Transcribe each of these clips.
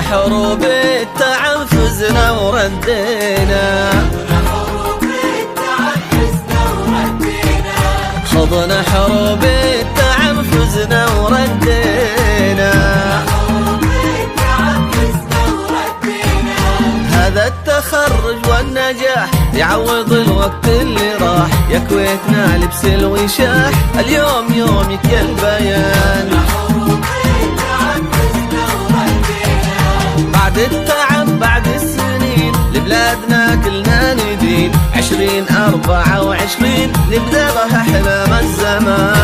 حروب التعب فزنا وردينا، خضنا حروب التعب فزنا وردينا، هذا التخرج والنجاح يعوض الوقت اللي راح، يا كويتنا لبس الوشاح اليوم يومك يا البيان. بعد التعب بعد السنين لبلادنا كلنا ندين، 2024 نبدأ بها أحلام الزمان.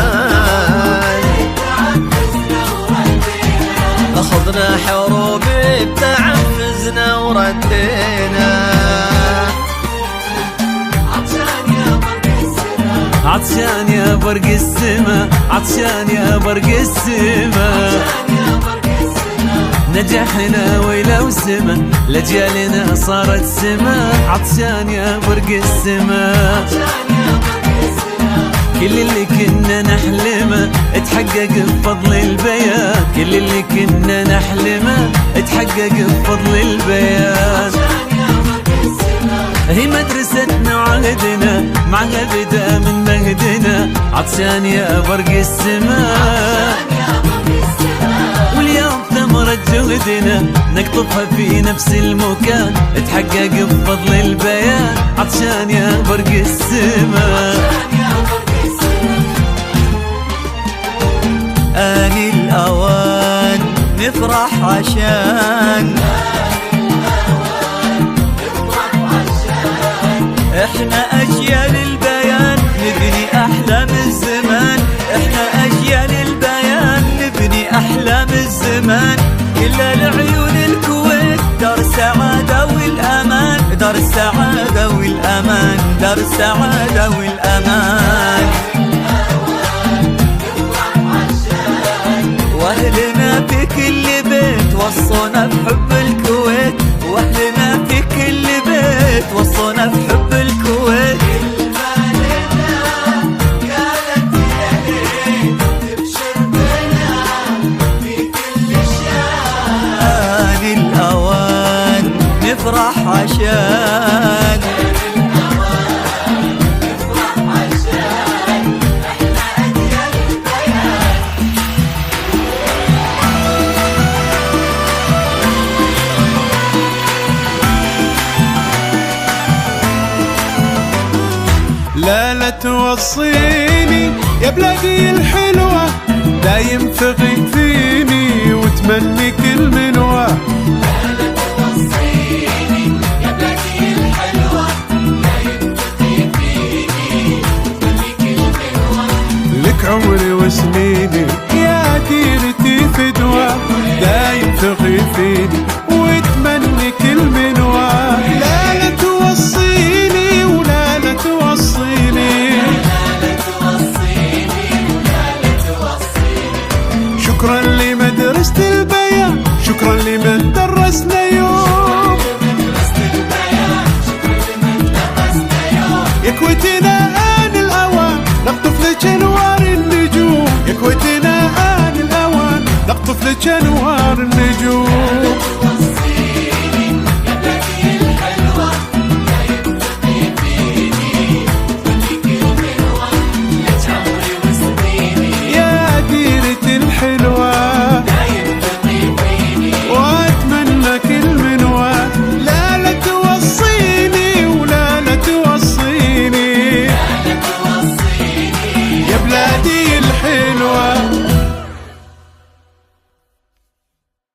أخذنا حروب التعب فزنا وردينا، عطشان يا برق السما، عطشان يا برق السما، نجحنا ولو سما لجيالنا صارت سما، عطشان يا برق السما، كل اللي كنا نحلمه اتحقق بفضل البيان، كل اللي كنا نحلمه اتحقق بفضل البيان. هي مدرستنا وعهدنا معها بدا من مهدنا، عطشان يا برق السماء، واليوم ثمرة جهدنا نقطفها في نفس المكان، اتحقق بفضل البيان، عطشان يا برق السماء. آن الأوان نفرح عشان احنا أجيال البيان نبني أحلام الزمان، احنا أجيال البيان نبني أحلام الزمان. كل العيون الكويت دار السعادة والأمان، دار السعادة والأمان، دار السعادة والأمان. واهلنا في كل بيت وصونا بحب الكويت، واهلنا في كل بيت وصونا بحب الكويت. قالت يا ليل تبشر بنا في كل شان، آن الأوان نفرح عشان لا لا توصيني يا بلادي الحلوة، دايم ثقي فيني وتمني كل منوى. لا لا توصيني يا بلادي الحلوة، دايم ثقي فيني وتمني كل منوى. لك عمري وسنيني يا ديرتي فدوى، دايم ثقي فيني وتمني كل منوى. لا لا توصيني ولا لا توصيني، شكرا لمدرسة البيان، شكرا لمن درسنا يوم، يا كويتنا